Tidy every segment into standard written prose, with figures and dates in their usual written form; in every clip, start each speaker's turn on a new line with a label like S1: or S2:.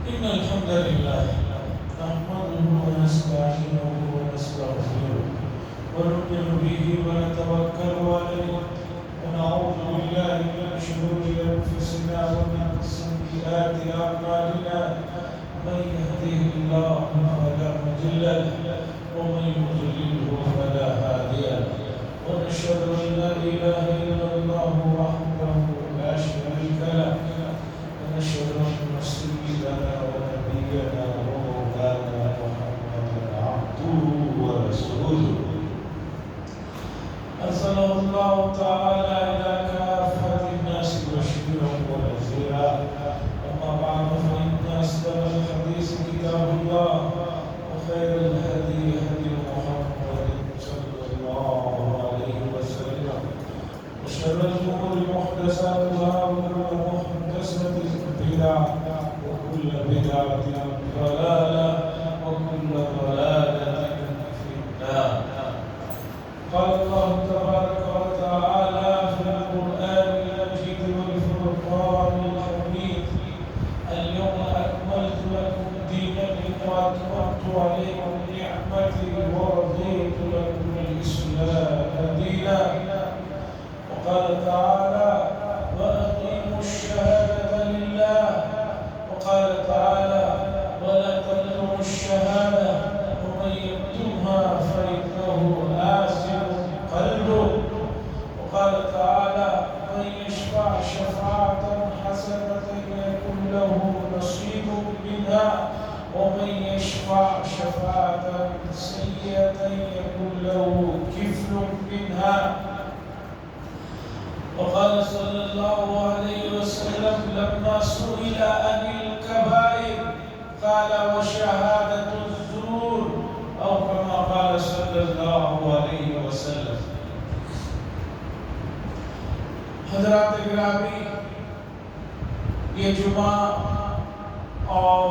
S1: إن الحمد لله نحمده ونستعينه ونستغفره ونؤمن به ونتوكل عليه ونعوذ بالله من شرور أنفسنا ومن سيئات أعمالنا من يهده الله فلا مضل له ومن يضلله فلا هادي له ونشهد أن لا إله إلا الله وحده لا شريك له ونشهد أن سيدنا ونبينا ومولانا محمدا عبده ورسوله أرسله الله تعالى إلى كافة الناس بشيرا ونذيرا أما بعد فإن أصدق الحديث كتاب الله وخير الهدي هدي محمد صلى الله عليه وسلم وشر الأمور محدثاتها وكل محدثة بدعة وكل بدعة ضلالة وكل ضلالة في النار. قال الله تبارك وتعالى في القرآن المجيد والفرقان الحميد: اليوم أكملت لكم دينكم وأتممت عليكم نعمتي ورضيت لكم الإسلام دينا. وقال تعالى: وأقيموا الشهادة لله. وقال تعالى: ولا تكتموا الشهادة ومن يكتمها فإنه آثم قلبه. وقال تعالى: من يشفع شفاعة حسنة يكن له نصيب منها ومن يشفع شفاعة سيئة يكن له كفل منها. وقال صلى الله عليه وسلم لما سئل عن الكبائر قال: وشهادة الزور، أو كما قال صلى الله عليه وسلم. حضرات گرامی، یہ جمعہ اور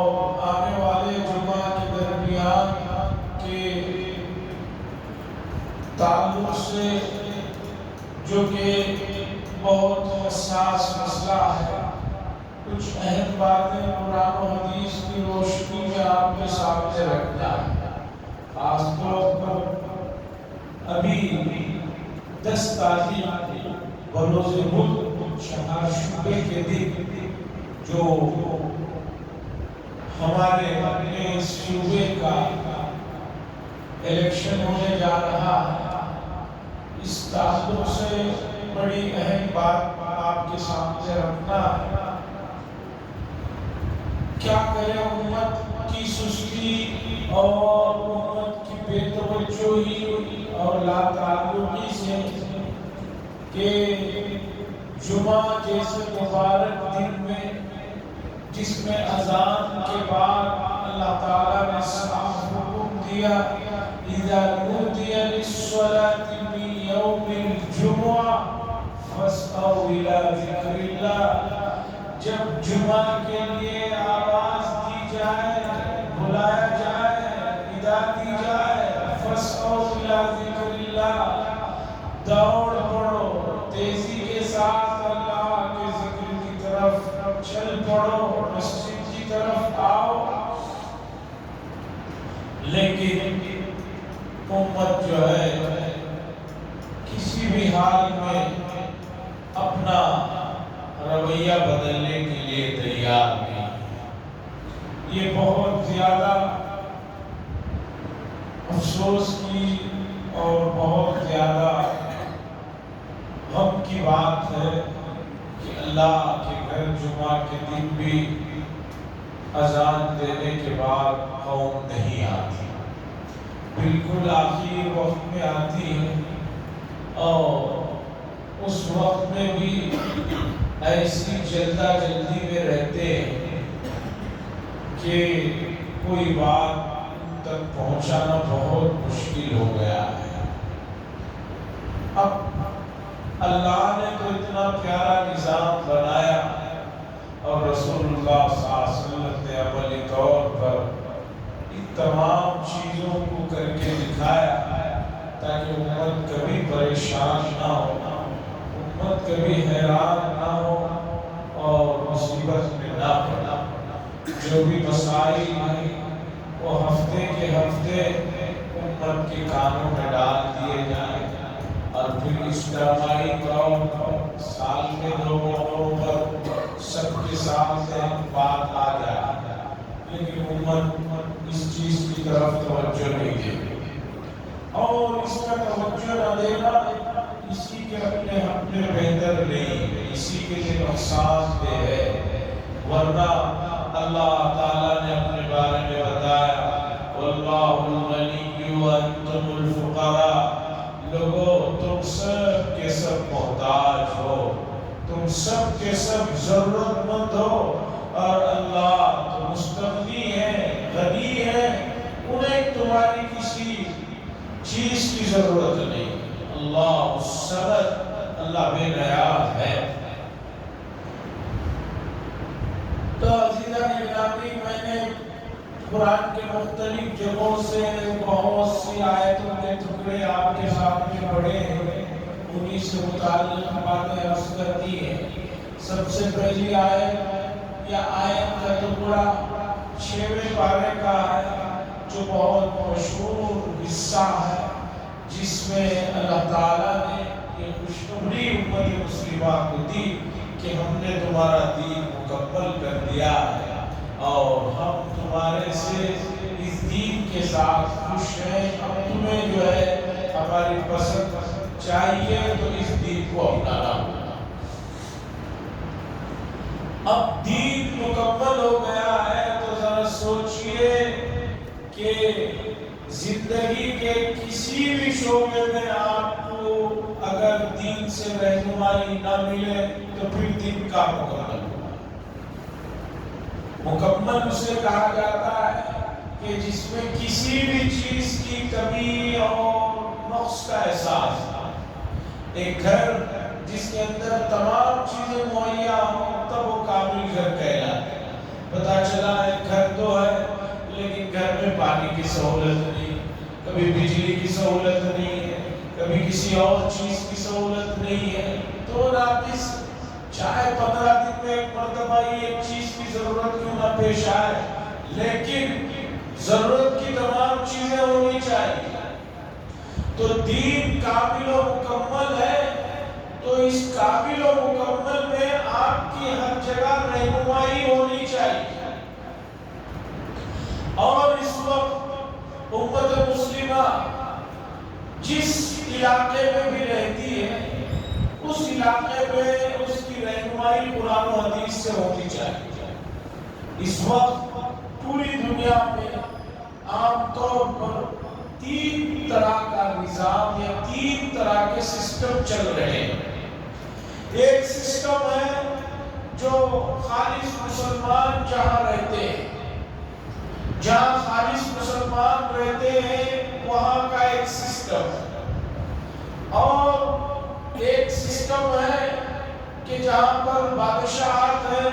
S1: آنے والے جمعہ کے درمیان کے تعلق سے جو کہ بہت حساس مسئلہ ہے، کچھ اہم باتیں قرآن و حدیث کی روشنی میں آپ کے سامنے رکھنا ہے. خاص طور پر ابھی 10 تاریخ بروز ملک چہار شعبے کے دن جو ہمارے اپنے صوبے کا الیکشن ہونے جا رہا ہے، اس تعلق سے بڑی اہم بات آپ کے سامنے رکھنا ہے. کیا کرے امت کی سستی اور امت کی بے توجہی اور لا تعلقی سے کہ جمعہ جیسے مبارک دن میں جس میں اذان کے بعد اللہ تعالیٰ نے صاف حکم دیا: اذا نودی للصلاة من یوم الجمعہ فاسعوا الی ذکر اللہ. جب جمعہ کے لیے آواز دی جائے، بلایا جائے، ندا دی جائے، فاسعوا الی ذکر اللہ، دوڑ پڑو، تیزی کے ساتھ اللہ کے ذکر کی طرف چل پڑو، مسجد کی طرف آؤ. لیکن امت جو ہے کسی بھی حال میں اپنا رویہ بدلنے کے لیے تیار نہیں. یہ بہت زیادہ افسوس کی اور بہت زیادہ غم کی بات ہے کہ اللہ کے گھر جمعہ کے دن بھی اذان دینے کے بعد قوم نہیں آتی، بالکل آخری وقت میں آتی ہے، اور اس وقت میں بھی ایسی جلدہ جلدی میں رہتے ہیں کہ کوئی بات تک پہنچانا بہت مشکل ہو گیا ہے. اب اللہ نے تو اتنا پیارا نظام بنایا اور رسول اللہ صلی اللہ علیہ وسلم نے عملی طور پر ان تمام چیزوں کو کر کے دکھایا تاکہ امت کبھی پریشان نہ ہو، امت کبھی حیران نہ ہو اور مصیبت میں نہ پڑا. جو بھی مسائل ہیں وہ ہفتے کے ہفتے امت کے کانوں میں ڈال دیے جائیں، اور پھر اجتماعی طور پر سال کے 2 موقعوں پر سب کے سامنے بات آ جائے، لیکن امت اس چیز کی طرف توجہ نہیں دے، اور اس کا توجہ نہ دینا اسی کے اپنے بہتر نہیں ہے، اسی کے لیے نقصان دہ ہے۔ ورنہ اللہ تعالیٰ نے اپنے بارے میں بتایا واللہ الغنی وانتم الفقراء، لوگو تم سب کے سب محتاج ہو، تم سب کے سب ضرورت مند ہو، اور اللہ تو مستغنی ہے، غنی ہے، انہیں تمہاری کسی چیز کی ضرورت نہیں۔ اللہ الصمد، اللہ بے نیاز ہے۔ تو عزیزان گرامی، میں نے قرآن کے مختلف جگہوں سے بہت سی آیتوں کے ٹکڑے آپ کے سامنے پڑھے ہیں، انہی سے متعلق باتیں عرض کرتی ہیں۔ سب سے پہلی آیت یا آیت کا ٹکڑا 6ویں پارے کا ہے، جو بہت مشہور حصہ ہے، جس میں اللہ تعالیٰ نے یہ خوشخبری امت مسلمہ کو دی کہ ہم نے تمہارا دین مکمل کر دیا ہے، اور ہم تمہارے سے اس دین کے ساتھ خوش ہیں، اب تمہیں جو ہے ہماری پسند چاہیے تو اس دین کو اپنانا ہوگا۔ اب دین مکمل ہو گیا ہے تو ذرا سوچئے کہ زندگی کے کسی بھی شعبے میں آپ کو اگر دین سے رہنمائی نہ ملے تو پھر دین کا مکمل ہوگا۔ مکمل اسے کہا جاتا ہے کہ جس میں کسی بھی چیز کی کمی اور نقص کا احساس ہے۔ ایک گھر جس کے اندر تمام چیزیں مہیا ہوں تب وہ کامل گھر کہلاتا ہے۔ پتہ چلا ایک گھر تو ہے لیکن گھر میں پانی کی سہولت نہیں، کبھی بجلی کی سہولت نہیں ہے، کبھی کسی اور چیز کی سہولت نہیں ہے، تو ناقص، چاہے 15 دن میں ایک مرتبہ یہ ایک چیز کی ضرورت کیوں نہ پیش آئے، لیکن ضرورت کی تمام چیزیں ہونی چاہیے۔ تو دین کامل و مکمل ہے، تو اس کامل و مکمل میں آپ کی ہر جگہ رہنمائی ہونی چاہیے۔ اور اس وقت امت مسلمہ جس علاقے میں بھی رہتی ہے، اس علاقے میں اس کی رہنمائی قرآن و حدیث سے ہونی چاہیے۔ اس وقت پوری دنیا میں عام طور پر 3 طرح کا نظام یا 3 طرح کے سسٹم چل رہے ہیں۔ ایک سسٹم ہے جو خالص مسلمان جہاں رہتے ہیں، جہاں خالص مسلمان رہتے ہیں وہاں کا ایک سسٹم ہے، اور ایک سسٹم ہے کہ جہاں پر بادشاہت ہے،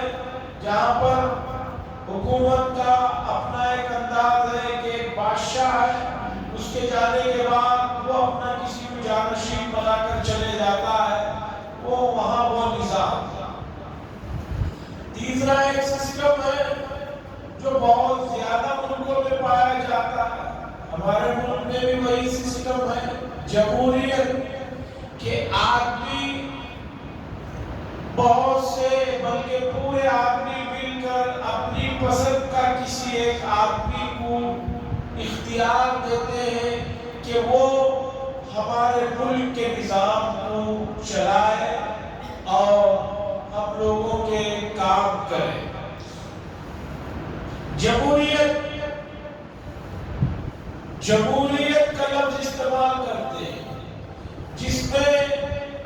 S1: جہاں پر حکومت کا اپنا ایک انداز ہے کہ ایک بادشاہ ہے، اس کے جانے کے بعد وہ اپنا کسی کو جانشین بنا کر چلے جاتا ہے، وہ وہاں وہ نظام۔ تیسرا ایک سسٹم ہے جو بہت زیادہ ملکوں میں پایا جاتا ہے، ہمارے ملک میں بھی وہی سسٹم ہے، جمہوریت، کہ آدمی بہت سے بلکہ پورے آدمی مل کر اپنی پسند کا کسی ایک آدمی کو اختیار دیتے ہیں کہ وہ ہمارے ملک کے نظام کو چلائے اور ہم لوگوں کے کام کرے۔ جمہوریت کا لفظ استعمال کرتے ہیں جس میں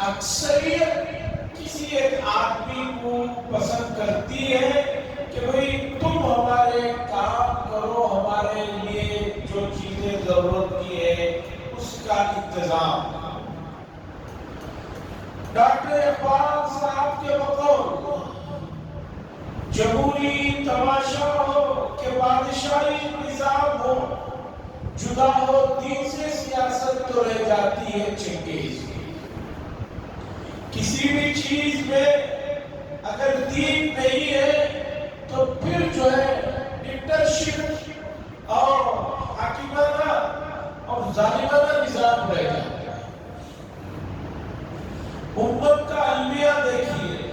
S1: اکثریت کسی ایک آدمی کو پسند کرتی ہے کہ بھئی تم ہمارے کام کرو، ہمارے لیے جو چیزیں ضرورت کی ہے اس کا انتظام۔ ڈاکٹر اقبال صاحب کے بقول جمہوری تماشا ہو کہ بادشاہی نظام ہو، جدا ہو دین سے سیاست تو رہ جاتی ہے چنگیز۔ کسی بھی چیز میں اگر دین نہیں ہے تو پھر جو ہے ظالمانہ نظام رہ جاتا ہے۔ امت کا المیہ دیکھیے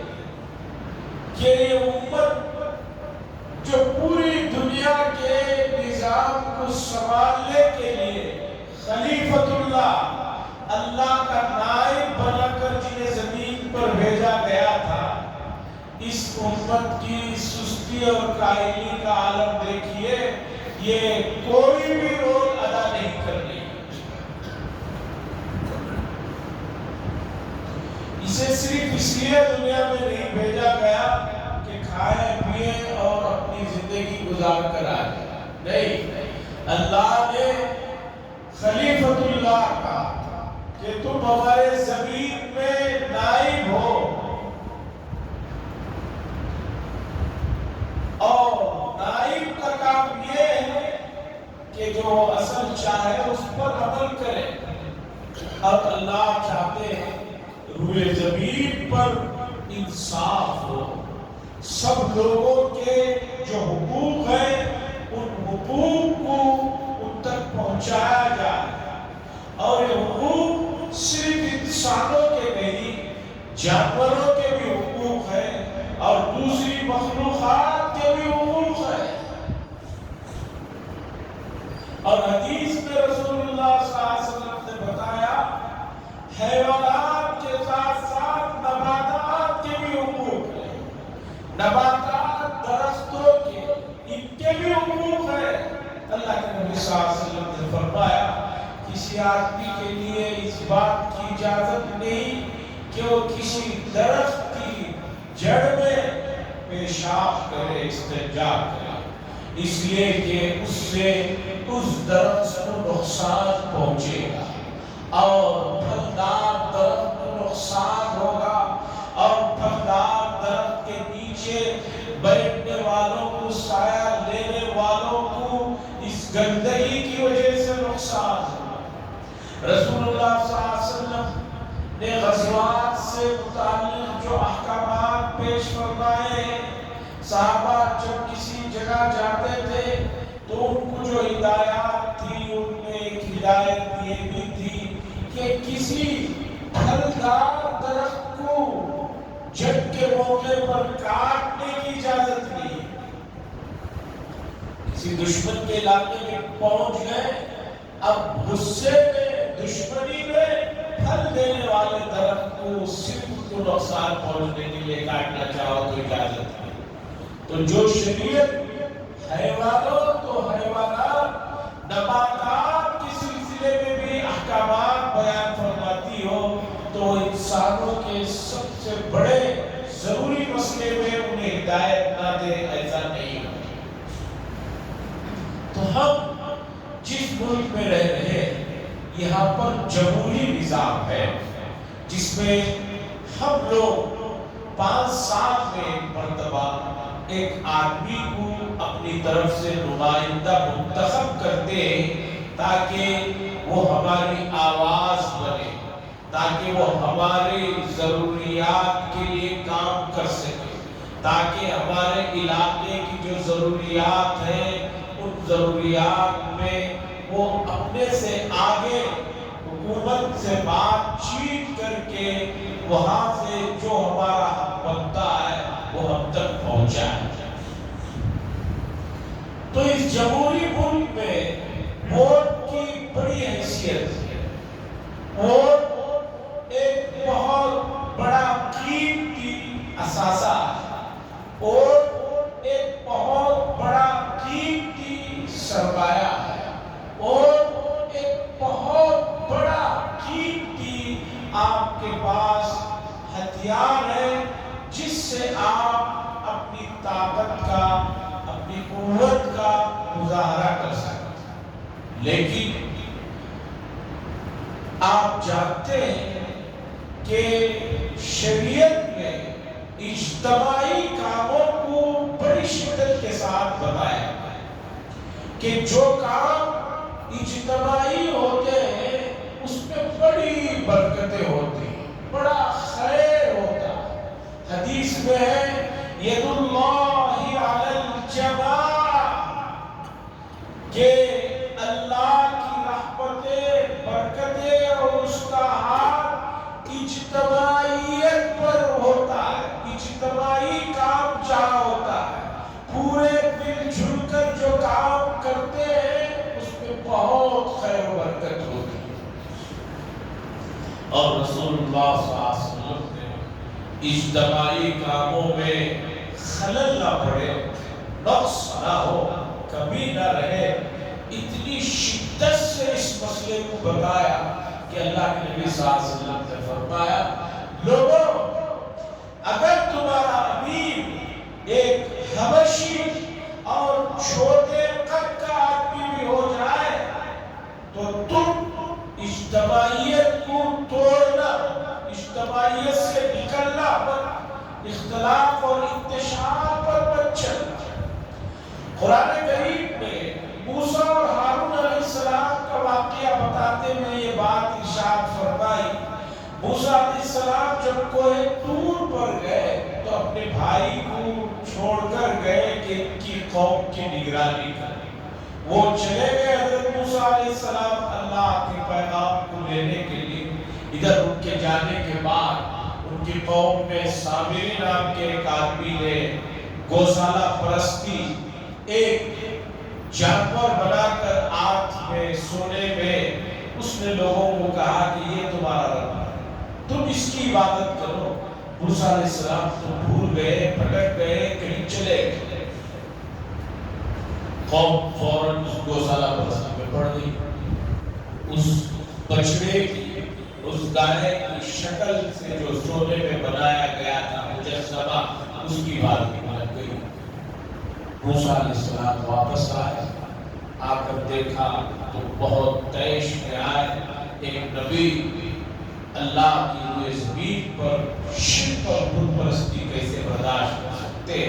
S1: کہ یہ امت جو پوری دنیا کے نظام کو سنبھالنے کے لیے خلیفۃ اللہ کا نائب بنا کر جنہیں زمین پر بھیجا گیا تھا، اس امت کی سستی اور کاہلی کا عالم دیکھیے، یہ کوئی بھی رول ادا نہیں کر رہی۔ اسے صرف اس لیے دنیا میں نہیں بھیجا گیا کہ کھائے پیے اور اپنی زندگی گزار کر آ جائے، نہیں، اللہ نے خلیفۃ اللہ کا کہ تم ہمارے زمین میں نائب ہو، اور نائب کا کام یہ ہے کہ جو اصل چاہے اس پر عمل کرے، اور اللہ چاہتے ہیں روئے زمین پر انصاف ہو، سب لوگوں کے جو حقوق ہیں ان حقوق کو ان تک پہنچایا جائے، اور یہ حقوق صرف انسانوں کے نہیں، جانوروں کے بھی حقوق ہیں اور دوسری مخلوقات کے بھی حقوق ہیں۔ اور حدیث میں رسول اللہ صلی اللہ علیہ وسلم نے بتایا حیوانات کے ساتھ ساتھ نباتات کے بھی حقوق ہیں، نباتات درختوں کے، ان کے بھی حقوق ہیں۔ اللہ کے نبی صلی اللہ علیہ وسلم نے فرمایا کسی آدمی کے لیے اس بات کی اجازت نہیں کہ وہ کسی درخت کی جڑ میں پیشاب کرے، استنجا کرے، اس لیے کہ اس سے اس درخت کو نقصان پہنچے گا، اور پھلدار درخت کو نقصان ہوگا، اور پھلدار درخت کے نیچے بیٹھنے والوں کو، سایہ لینے والوں کو اس گندگی کی وجہ سے نقصان ہوگا۔ رسول اللہ صلی اللہ علیہ وسلم نے غزوات سے متعلق جو احکامات پیش فرمائے ہیں، صحابہ جب کسی جگہ جاتے تھے تو ان کو جو ہدایات تھی ان میں ایک ہدایت یہ بھی تھی کہ کسی پھلدار درخت کو جنگ کے موقع پر کاٹنے کی اجازت نہیں۔ کسی دشمن کے علاقے میں پہنچ گئے، اب غصے میں، دشمنی میں پھل دینے والے درخت کو صرف کو نقصان پہنچنے کے لیے کاٹنا چاہو تو اجازت ہے۔ تو جو شریعت حیوانوں تو حیوانات، نباتات کے سلسلے میں بھی احکامات بیان فرماتی ہو، تو انسانوں کے سب سے بڑے ضروری مسئلے میں انہیں ہدایت نہ دے، ایسا نہیں ہو۔ تو ہم جس ملک میں رہ رہے ہیں یہاں پر جمہوری نظام ہے، جس میں ہم لوگ 5 سال میں ایک مرتبہ ایک آدمی کو اپنی طرف سے نمائندہ منتخب کرتے ہیں تاکہ وہ ہماری آواز بنے، تاکہ وہ ہماری ضروریات کے لیے کام کر سکے، تاکہ ہمارے علاقے کی جو ضروریات ہیں ان ضروریات میں وہ اپنے سے آگے حکومت سے بات چیت کر کے وہاں سے جو ہمارا حق بنتا ہے وہ ہم تک پہنچائے۔ تو اس جمہوری ملک میں ووٹ کی بڑی حیثیت ہے۔ ووٹ ایک بہت بڑا قیمتی اثاثہ ہے، ووٹ ایک بہت بڑا قیمتی سرمایہ ہے، اور ایک بہت بڑا قیمتی آپ کے پاس ہتھیار ہے جس سے آپ اپنی طاقت کا، اپنی قوت کا مظاہرہ کر سکتے ہیں۔ لیکن آپ جانتے ہیں کہ شریعت میں اجتماعی کاموں کو بڑی شدت کے ساتھ بتایا ہے کہ جو کام اجتماعی ہوتے ہیں اس میں بڑی برکتیں ہوتی ہیں، بڑا خیر ہوتا ہے۔ حدیث میں ہے ید اللہ علی الجماع، کہ اللہ کی رحمتیں اور رسول اللہ صلی اللہ علیہ وسلم نے اجتماعی کاموں میں خلل نہ پڑے، نقص نہ ہو، کمی نہ رہے، اتنی شدت سے اس مسئلے کو بتایا کہ اللہ کے نبی صلی اللہ علیہ وسلم نے فرمایا لوگوں اگر تمہارا امیر ایک حبشی اور چھوٹے قد کا آدمی بھی ہو جائے تو تم اجتماعیت کو توڑنا، اجتماعیت سے نکلنا، اختلاف اور انتشار پر مت چلنا۔ قرآن کریم میں موسیٰ اور ہارون علیہ السلام کا واقعہ بتاتے میں یہ بات ارشاد فرمائی، موسیٰ علیہ السلام جب کوہ طور پر گئے تو اپنے بھائی کو چھوڑ کر گئے کہ ان کی قوم کی نگرانی کریں۔ وہ چلے گئے حضرت موسیٰ علیہ السلام اللہ کے پیغام کو لینے کے لیے۔ ادھر ان کے جانے کے بعد ان کی قوم میں سامری نام کے ایک آدمی نے گوشالہ پرستی، ایک جانور بنا کر آگ میں سونے میں اس نے لوگوں کو کہا کہ یہ تمہارا رب ہے، تم اس کی عبادت کرو۔ موسیٰ علیہ السلام تو بھول گئے، بھٹک گئے، کہیں چلے گئے۔ قوم فوراً اس گوشالہ پرستی میں پڑ گئی، اس بچڑے کی، اس گائے کی شکل سے جو سونے میں بنایا گیا تھا مجسمہ، اس کی بات لگ گئی۔ موسیٰ علیہ السلام واپس آئے، آ کر دیکھا تو بہت طیش میں آئے، ایک نبی اللہ کی روئے زمین پر شرک اور بت پرستی کیسے برداشت کر سکتے۔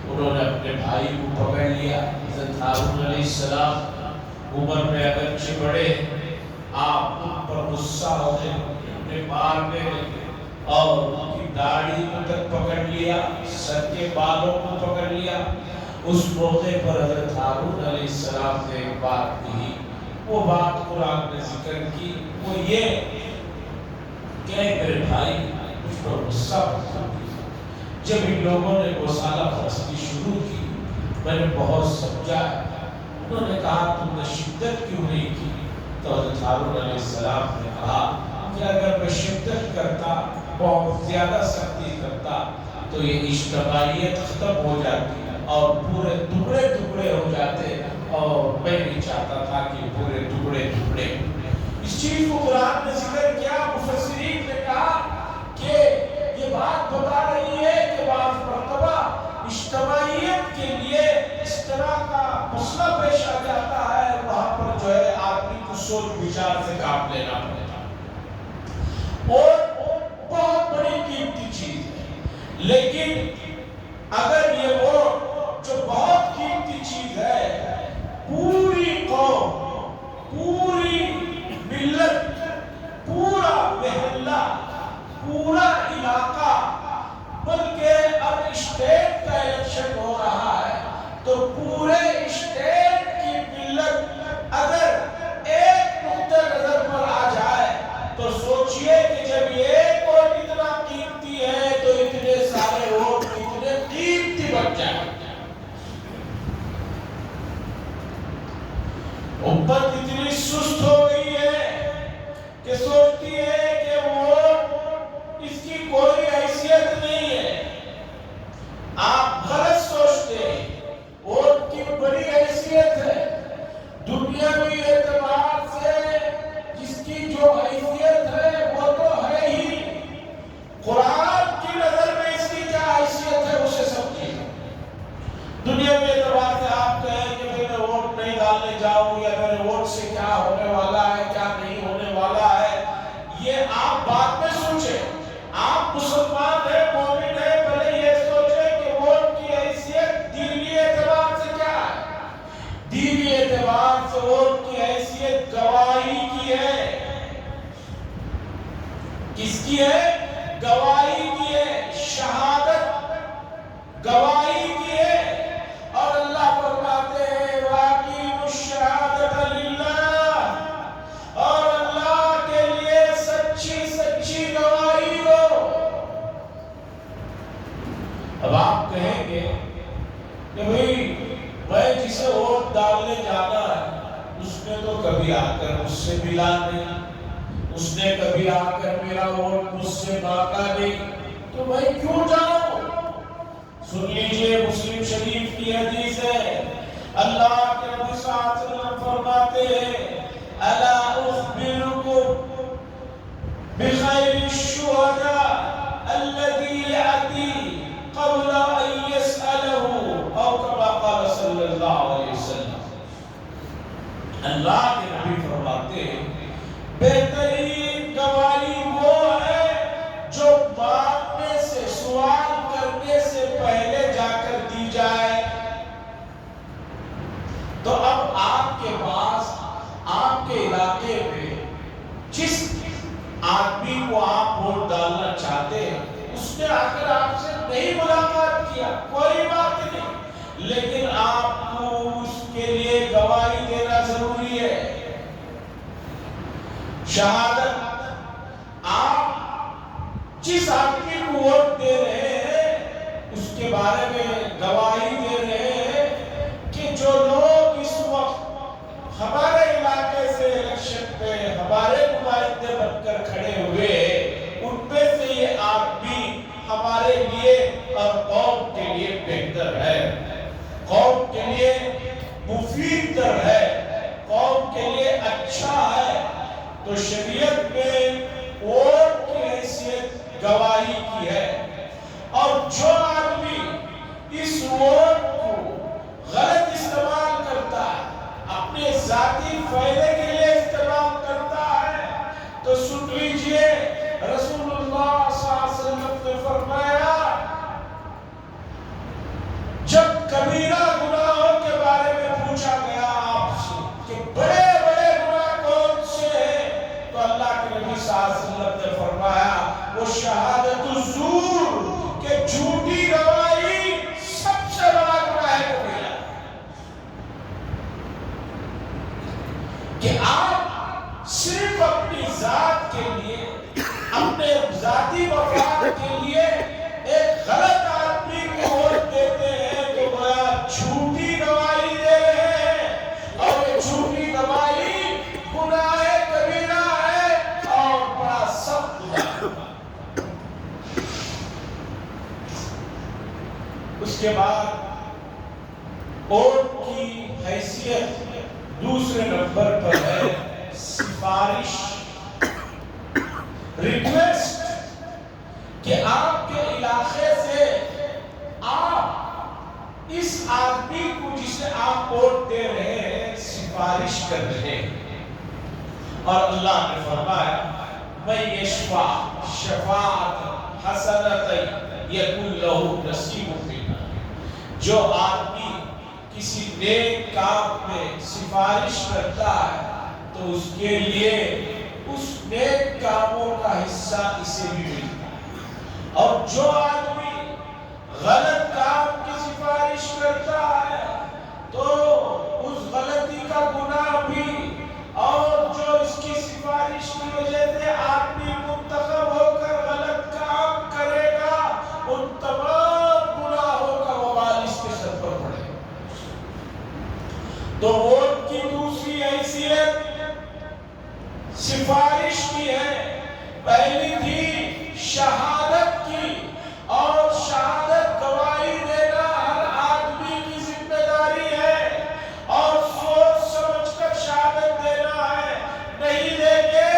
S1: انہوں نے اپنے بھائی کو پکڑ لیا۔ حضرت ہارون علیہ السلام عمر میں اگرچہ بڑے، آپ ان پر غصہ ہوتے، انہیں مارنے لگے اور ان کی داڑھی کو تک پکڑ لیا، سر کے بالوں کو پکڑ لیا۔ اس موقع پر حضرت ہارون علیہ السلام نے ایک بات کہی، وہ بات قرآن نے ذکر کی، وہ یہ کہ میرے بھائی مجھ پر غصہ مت کرو۔ جب ان لوگوں نے گوشالہ پرستی شروع کی میں نے بہت سمجھا، انہوں نے کہا تم نے شدت کیوں نہیں کی؟ تو حضرت ہارون علیہ السلام نے کہا کہ اگر میں شدت کرتا، بہت زیادہ سختی کرتا تو یہ اجتماعیت ختم ہو جاتی اور پورے ٹکڑے ٹکڑے ہو جاتے، اور میں نہیں چاہتا تھا کہ پورے ٹکڑے ٹکڑے۔ اس چیز کو قرآن نے ذکر کیا، مفسرین نے کہا کہ یہ بات بتا رہی ہے کہ بعض مرتبہ اجتماعیت کے لیے اس طرح کا مسئلہ پیش آ جاتا ہے، وہاں پر جو ہے آدمی کو سوچ بچار سے کام لینا پڑتا ہے، اور بہت بڑی قیمتی چیز ہے۔ لیکن اگر یہ وہ جو بہت قیمتی چیز ہے، پوری قوم، پوری ملت، پورا محلہ، پورا علاقہ، بلکہ اب اسٹیٹ کا الیکشن ہو رہا ہے تو پورے اسٹیٹ کی ملت اگر ایک نقطہ نظر پر آ جائے تو سوچئے کہ جب ایک ووٹ اتنا قیمتی ہے تو اتنے سارے ووٹ کتنے قیمتی بن جائیں۔ امت اتنی سست ہو گئی ہے کہ سوچتی ہے کہ ووٹ اس کی کوئی حیثیت نہیں ہے۔ آپ غلط سوچتے ہیں، ووٹ کی بڑی حیثیت ہے۔ دنیاوی اعتبار سے جس کی جو حیثیت ہے وہ تو ہے ہی، قرآن کی نظر میں اس کی کیا حیثیت ہے اسے سمجھیے۔ دنیاوی اعتبار سے آپ کہیں کہ میں ووٹ نہیں ڈالنے جاؤں، یا میرے ووٹ سے کیا ہونے والا ہے، کیا نہیں ہونے والا ہے، یہ آپ بعد میں سوچیں۔ آپ مسلمان ہیں، مومن ہیں، پہلے یہ سوچیں کہ ووٹ کی حیثیت دینی اعتبار سے کیا ہے۔ دینی اعتبار سے ووٹ کی حیثیت گواہی کی ہے۔ کس کی ہے؟ گواہی کی ہے، شہادت گواہی کی ہے۔ اور اللہ فرماتے ہیں وَأَقِیمُوا الشَّهَادَةَ لِلَّهِ، اور اللہ کے لیے سچی سچی گواہی دو۔ اب آپ کہیں گے کہ بھئی میں جسے ووٹ ڈالنے جانا ہے اس نے تو کبھی آ کر مجھ سے ملا نہیں، اس نے کبھی آ کر میرا ووٹ مجھ سے مانگا نہیں تو میں کیوں جاؤں؟ سن لیجئے، مسلم شریف کی حدیث ہے، اللہ کے نبی صلی اللہ علیہ وسلم فرماتے ہیں الا اخبرکم بخیر الشہداء الذی یأتی قبل ان یسألہ او کما قال صلی اللہ علیہ وسلم۔ اللہ کے نبی فرماتے ہیں بہترین گواہی وہ ہے جو مانگنے سے، سوال کرنے سے پہلے جا کر دی جائے۔ تو اب آپ کے پاس، آپ کے علاقے میں جس آدمی کو آپ ووٹ ڈالنا چاہتے ہیں اس نے آ کر آپ سے نہیں ملاقات کیا، کوئی بات نہیں، لیکن آپ کو اس کے لیے گواہی دینا ضروری ہے، شہادت۔ آپ جس آدمی کو ووٹ دے رہے ہیں اس کے بارے میں گواہی دے رہے ہیں کہ جو لوگ اس وقت ہمارے علاقے سے الیکشن پہ ہمارے نمائندے بن کر کھڑے ہوئے ان پہ سے یہ آدمی ہمارے لیے اور قوم کے لیے بہتر ہے، قوم کے لیے مفید تر ہے، قوم کے لیے اچھا ہے، تو شریعت میں ووٹ کی حیثیت گواہی کی ہے۔ اور جو آدمی اس ووٹ کو غلط استعمال کرتا ہے، اپنے ذاتی فائدے کے لیے استعمال کرتا ہے، تو سن لیجئے رسول اللہ صلی اللہ علیہ وسلم نے فرمایا جب کبیرہ گناہوں کے بارے میں پوچھا گیا آپ سے کہ بڑے بڑے گناہ کون سے ہیں، تو اللہ کے نبی صلی اللہ علیہ وسلم نے فرمایا وہ شہادت الزور کہ جھوٹی گواہی سب سے بڑا گناہ ہے کبیرہ، کہ آپ صرف اپنی ذات کے لیے، اپنے ذاتی مفاد کے لیے ایک غلط آدمی کو ووٹ دیتے ہیں تو گویا جھوٹی گواہی دے رہے ہیں، اور یہ جھوٹی گواہی گناہ کبیرہ ہے اور بڑا سخت گناہ۔ اس کے بعد ووٹ کی حیثیت دوسرے نمبر پر ہے سفارش، ریکویسٹ، کہ آپ کے علاقے سے آپ اس آدمی کو جسے آپ ووٹ دے رہے ہیں سفارش کر رہے ہیں۔ اور اللہ نے فرمایا من یشفع شفاعۃ حسنۃ یکن لہ نصیب منہا، جو آدمی کسی نیک کام میں سفارش کرتا ہے تو اس کے لیے اس نیک کاموں کا حصہ اسے بھی ملتا ہے، اور جو آدمی غلط کام کی سفارش کرتا ہے تو اس غلطی کا گناہ بھی، اور جو اس کی سفارش کی وجہ سے آدمی منتخب ہو کر غلط کام کرے گا ان تمام گناہوں کا وبال اس کے سر پر پڑے گا۔ تو ووٹ کی دوسری حیثیت سفارش کی ہے، پہلی تھی شہادت کی، اور شہادت گواہی دینا ہر آدمی کی ذمہ داری ہے، اور سوچ سمجھ کر شہادت دینا ہے، نہیں دیں گے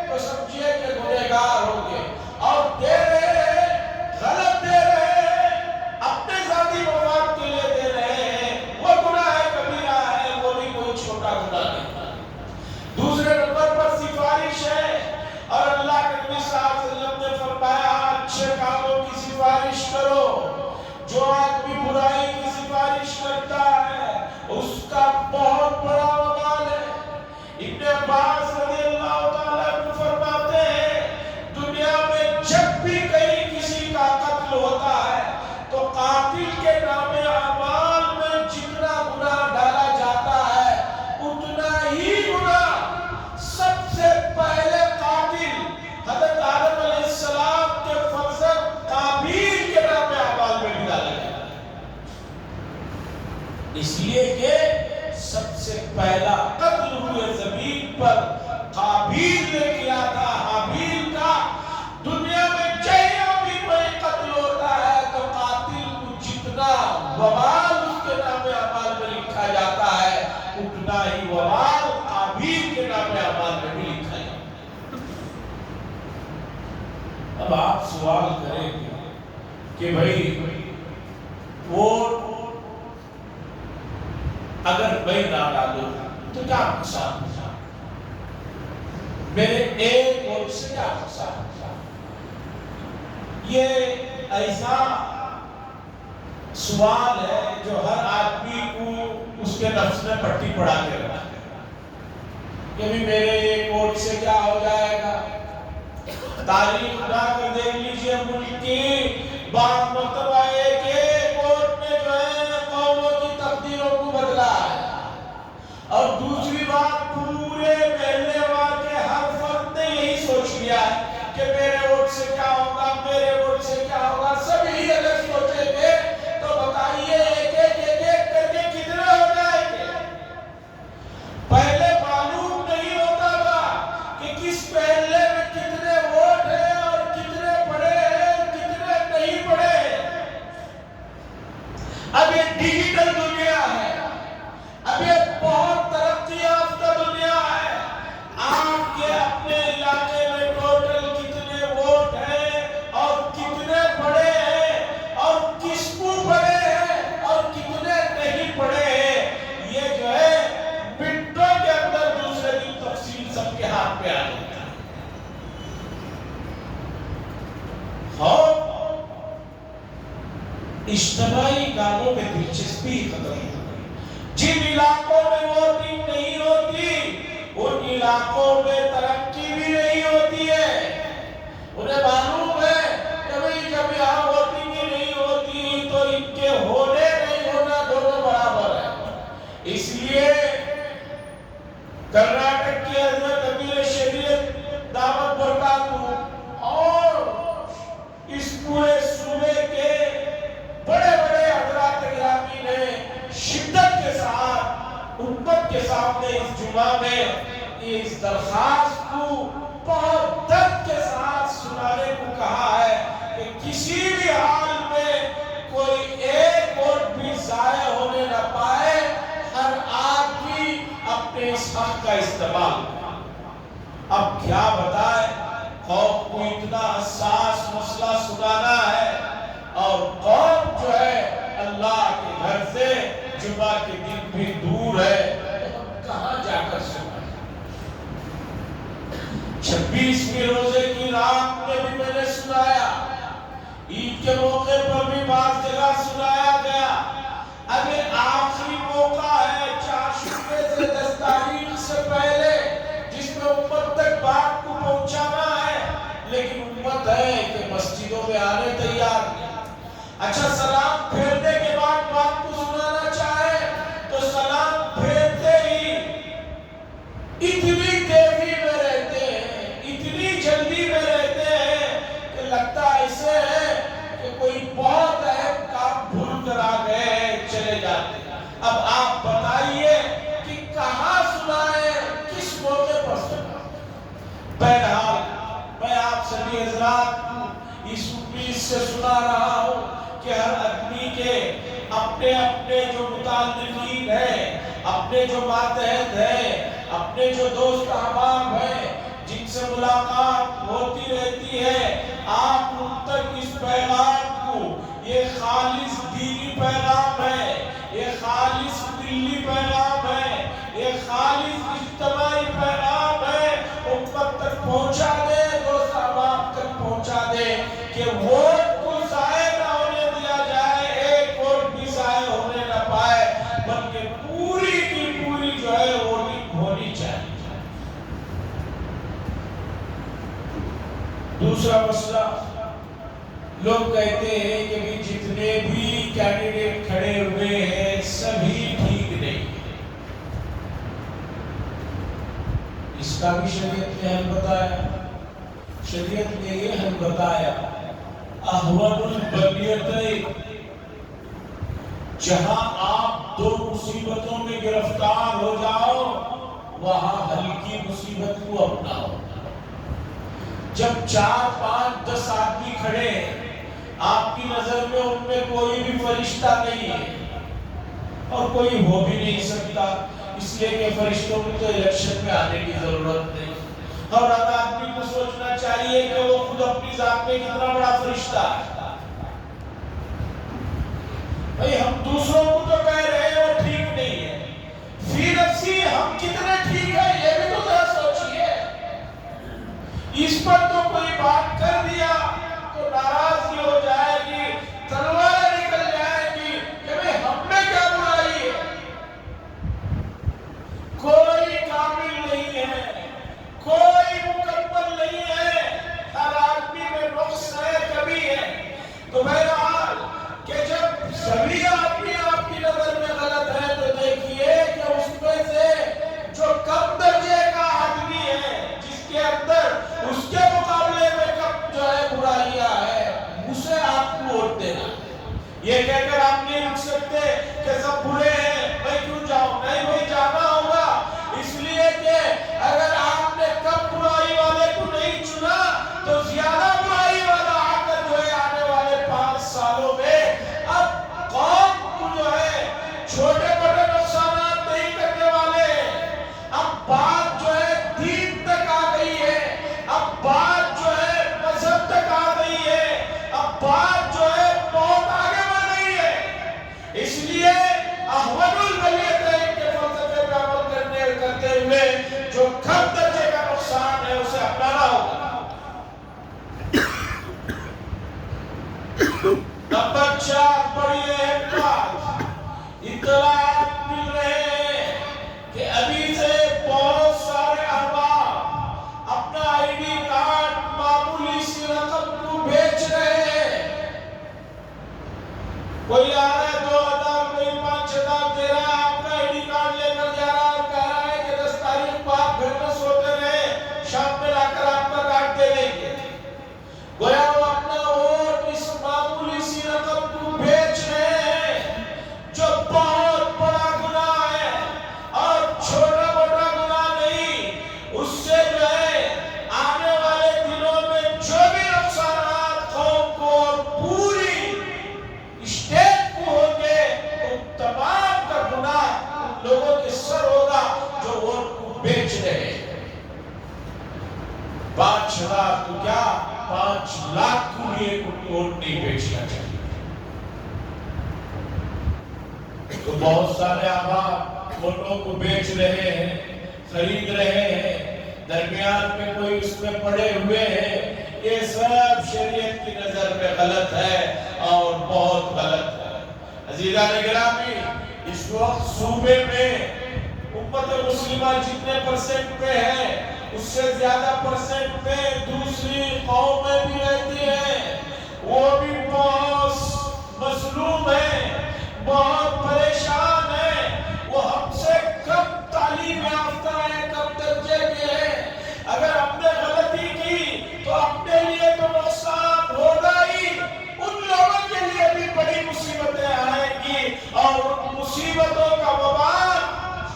S1: تو سمجھیے کہ گنہگار ہوں گے، اور دے رہے ہیں غلط دے رہے ہیں، اپنے ذاتی مفاد کے لیے دے رہے ہیں، وہ گناہ کبیرہ ہے، وہ بھی کوئی چھوٹا گناہ نہیں۔ دوسرے نمبر پر سفارش ہے، اور اللہ کے نبی صلی اللہ علیہ وسلم نے فرمایا اچھے کاموں کی سفارش کرو، جو آدمی برائی کی سفارش کرتا ہے اس کا بہت بڑا وبال ہے۔ ابن عباس رضی اللہ تعالیٰ عنہ فرماتے ہیں دنیا میں جب بھی کہیں کسی کا قتل ہوتا ہے تو قاتل کے نام اعمال میں جتنا گناہ ڈالا جاتا ہے اتنا ہی گناہ سب سے پہلے قاتل حضرت آدم علیہ السلام کے فرزند قابیل کے نام اعمال میں بھی ڈالا جاتا ہے، اس لیے کہ سب سے پہلا قتل ہوئے زمین پر قابیل نے کیا تھا حابیل کا، دنیا میں جہاں بھی کوئی قتل ہوتا ہے تو قاتل کو جتنا وبال اس کے نام اعمال میں لکھا جاتا ہے اتنا ہی وبال قابیل کے نام اعمال میں بھی لکھا جاتا ہے۔ اب آپ سوال کریں گے کہ بھئی ووٹ اگر میں نہ ڈالوں تو کیا نقصان ہوگا؟ میرے ایک ووٹ سے کیا نقصان ہوگا؟ یہ ایسا سوال ہے جو ہر آدمی کو اس کے نفس میں پٹی پڑا کے رکھا ہے کہ بھی میرے ایک ووٹ سے کیا ہو جائے گا۔ تاریخ اٹھا کر دیکھ لیجئے ملک کی بات مرتبہ ایک ووٹ میں جو ہے قوموں کی تقدیروں کو بدلا ہے، اور دوسری بات پورے محلے والے ہر فرد نے یہی سوچ لیا ہے کہ میرے ووٹ سے کیا ہوگا، میرے ووٹ سے کیا ہوگا۔ سبھی اگر سوچیں گے تو بتائیے ایک کر کے کتنے ہو جائیں گے؟ پہلے معلوم نہیں ہوتا تھا کہ کس محلے میں کتنے ووٹ ہیں اور کتنے پڑے ہیں کتنے نہیں پڑے ہیں۔ اب یہ ڈیجیٹل دنیا ہے، اب یہ بہت ترقی یافتہ دنیا ہے۔ آپ کے اپنے علاقے میں ٹوٹل کتنے ووٹ ہیں اور کتنے پڑے ہیں اور کس کو پڑے ہیں اور کتنے نہیں پڑے ہیں، یہ جو ہے منٹوں کے اندر دوسرے دن تفصیل سب کے ہاتھ پہ آ جاتا ہے۔ اور اجتماعی کاموں میں دلچسپی ختم ہے۔ جن علاقوں میں ووٹنگ نہیں ہوتی ان علاقوں میں ترقی بھی نہیں ہوتی ہے۔ انہیں معلوم ہے کہ بھئی جب یہاں ووٹنگ ہی نہیں ہوتی تو ان کے ہونے نہیں ہونا دونوں برابر ہے۔ اس لیے کرناٹک کی حضرت امیر شریعت دامت برکاتہ اور اس پورے صوبے کے بڑے بڑے حضرات گرامی نے شدت کے ساتھ امت کے سامنے اس جمعہ میں اس درخواست کو بہت درد کے ساتھ سنانے کو کہا ہے کہ کسی بھی حال میں کوئی ایک ووٹ بھی ضائع ہونے نہ پائے، ہر آدمی اپنے اس حق کا استعمال۔ اب کیا بتائے، قوم کو اتنا حساس مسئلہ سنانا ہے اور قوم جو ہے اللہ کے گھر سے جمعہ کے دن بھی دور ہے، تو ہم کہاں جا کر سنائیں؟ 26ویں روزے کی رات میں بھی میں نے سنایا، عید کے موقع پر بھی بعض جگہ سنایا گیا۔ اب یہ آخری موقع ہے چاشوبے سے 10 تاریخ سے پہلے جس میں امت تک بات کو پہنچانا ہے، لیکن امت ہے کہ مسجدوں میں آنے تیار نہیں۔ اچھا سلام پھیرنے کے بعد بات کو سنانا چاہے تو سلام پھیرتے ہی اتنی تیزی میں رہتے ہیں، اتنی جلدی میں رہتے ہیں کہ لگتا ایسے ہے کہ کوئی بہت اہم کام بھول کر آ گئے چلے جاتے ہیں۔ اب آپ بتائیے کہ کہاں سنائے، کس موقع پر سنائے؟ بہرحال میں آپ سبھی حضرات کو اس امید سے سنا رہا ہوں کہ ہر آدمی کے اپنے اپنے جو متعلقین ہیں، اپنے جو ماتحت ہیں، اپنے جو دوست احباب ہیں جن سے ملاقات ہوتی رہتی ہے، آپ ان تک اس پیغام کو، یہ خالص دینی پیغام ہے، یہ خالص دلی پیغام ہے، یہ خالص اجتماعی پیغام ہے، امت تک پہنچا دے، دوست احباب تک پہنچا دے کہ ووٹ کو ضائع نہ ہونے دیا جائے، ایک ووٹ بھی ضائع ہونے نہ پائے، بلکہ پوری کی پوری جو ہے ووٹنگ ہونی چاہیے۔ دوسرا مسئلہ، لوگ کہتے ہیں کہ بھی جتنے بھی کینڈیڈیٹ کھڑے ہوئے ہیں سبھی ٹھیک نہیں۔ اس کا بھی شریعت نے حل بتایا، شریعت نے یہ حل بتایا، احوال البلیتین، جہاں آپ دو مصیبتوں میں گرفتار ہو جاؤ وہاں ہلکی مصیبت کو اپناؤ۔ جب 4 5 10 آدمی کھڑے ہیں، آپ کی نظر میں ان میں کوئی بھی فرشتہ نہیں ہے اور کوئی ہو بھی نہیں سکتا، اس لیے کہ فرشتوں کو تو الیکشن میں آنے کی ضرورت نہیں، اور ہر آدمی کو سوچنا چاہیے کہ وہ خود اپنی ذات میں کتنا بڑا فرشتہ ہے۔ بھئی ہم دوسروں کو تو کہہ رہے ہیں وہ ٹھیک نہیں ہے، فی نفسی ہم کتنے ٹھیک ہیں یہ بھی تو ذرا سوچئے۔ اس پر تو کوئی بات کر دیا تو ناراضگی ہو جائے گی، تلواریں نکل جائے گی کہ بھئی ہم میں کیا برائی ہے۔ کوئی کامل نہیں ہے، کوئی مکمل نہیں ہے، ہر آدمی میں نقص ہے، کمی ہے۔ تو بہرحال کہ جب سبھی آدمی آپ کی نظر میں غلط ہے تو دیکھیے کہ اس میں سے جو کم درجے کا آدمی ہے، جس کے اندر اس کے مقابلے میں کم جو ہے برائیاں ہے، اسے آپ کو ووٹ دینا۔ یہ کہہ کر آپ نہیں رک سکتے کہ سب برے ہیں میں کیوں جاؤں، نہیں بھائی جانا ہوگا، اس لیے کہ اگر آپ نے کم برائی والے کو نہیں چنا تو زیادہ برائی والا آ کر جو ہے آنے والے 5 سالوں میں اب قوم کو جو ہے چھوٹے بڑے نقصانات نہیں کرنے والے۔ اب بات جو ہے دین تک آ گئی ہے، اب بات جو ہے مذہب تک آ گئی ہے، اب بات جو ہے بہت آگے بڑھ گئی ہے۔ اس لیے احوال البلیتین کے فلسفے پر عمل کرتے ہوئے جو کم درجے کا نقصان ہے اسے اپنانا ہوگا۔ نمبر 4 بڑی اہم بات، اطلاعات مل رہے ہیں کہ ابھی سے بہت سارے احباب اپنا آئی ڈی کارڈ معمولی سی رقم کو بیچ رہے ہیں۔ کوئی آ رہا ہے 2000، کوئی 5000 دے رہا ہے، اپنا آئی ڈی کارڈ لے کر جا رہا ہے اور کہہ رہا ہے کہ 10 تاریخ کو آپ گھر میں سوتے رہے، شام میں لا کر آپ کا کارڈ دے دیں گے۔ گویا وہ اپنا ووٹ اس معمولی سی رقم کو بیچ رہے ہیں، جو بہت بڑا گناہ ہے اور چھوٹا بڑا گناہ نہیں۔ اس سے جو ہے آنے والے دنوں میں جو بھی نقصانات قوم کو اور پوری اسٹیٹ کو ہوں گے، ان تمام کا گناہ ان لوگوں کے سر ہوگا جو ووٹ کو بیچ رہے ہیں۔ 5000 تو کیا 5 لاکھ کو بھی ایک ووٹ نہیں بیچنا چاہیے۔ تو بہت سارے احباب ووٹوں کو بیچ رہے ہیں، خرید رہے ہیں، درمیان میں کوئی اس میں پڑے ہوئے ہیں، یہ سب شریعت کی نظر میں غلط ہے اور بہت غلط ہے۔ عزیزان گرامی، اس وقت صوبے میں امت مسلمہ جتنے پرسنٹ پہ ہے اس سے زیادہ پرسنٹ پہ دوسری قومیں بھی رہتی ہیں، وہ بھی بہت مظلوم ہیں، بہت پریشان ہیں، وہ ہم سے کم تعلیم یافتہ ہیں، کم درجے کے ہیں۔ اگر ہم نے غلطی کی تو اپنے لیے تو نقصان ہوگا ہی، ان لوگوں کے لیے بھی بڑی مصیبتیں آئیں گی اور ان مصیبتوں کا وبال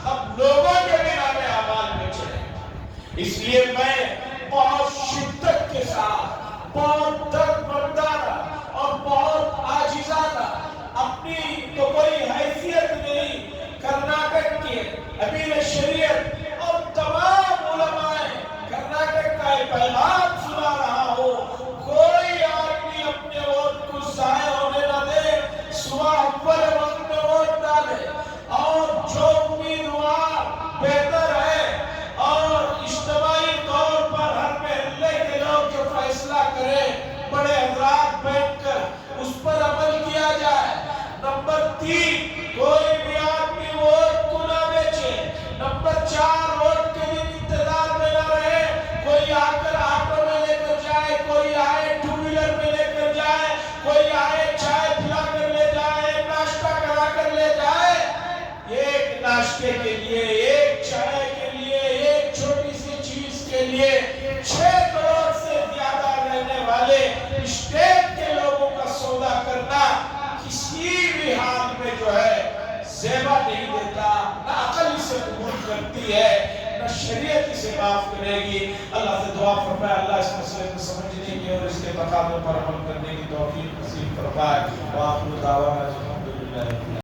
S1: ہم لوگوں کے بنا میں اعمال میں چلے گا۔ اس لیے میں بہت شدت کے ساتھ، بہت درد مندانہ اور بہت عاجزانہ، اپنی تو کوئی حیثیت نہیں، کرناٹک کے امیر شریعت اور تمام علماء کرناٹک کا ایک پیغام سنا رہا ہوں، کوئی آدمی اپنے ووٹ کو ضائع ہونے نہ دے، صبح اول وقت میں ووٹ ڈالے، اور جو امیدوار بہتر ہے اور اجتماعی طور پر ہر محلے کے لوگ جو فیصلہ کریں، بڑے حضرات بیٹھ کر اس پر عمل کیا جائے۔ نمبر 3، کوئی بھی آدمی ووٹ کو نہ بیچے۔ نمبر 4، ووٹ کے دن انتظار میں نہ رہے، کوئی آ کر آٹو میں لے کر جائے، کوئی آئے 2 ویلر میں لے کر جائے، کوئی آئے چائے پلا کر لے جائے، ناشتہ کرا کر لے جائے۔ ایک ناشتے کے لیے، ایک چائے کے لیے، ایک چھوٹی سی چیز کے لیے 6 کروڑ سے زیادہ رہنے والے اسٹیٹ کے لوگوں کا سودا کرنا کسی بھی حال میں جو ہے زیبا نہیں دیتا، نہ عقل اسے قبول کرتی ہے۔ نہ شریعت اسے معاف کرے گی۔ اللہ سے دعا فرمائے اللہ اس مسئلے کو سمجھنے کی اور اس کے تقاضوں پر عمل کرنے کی توفیق نصیب فرمائے۔ وآخر دعوانا الحمدللہ۔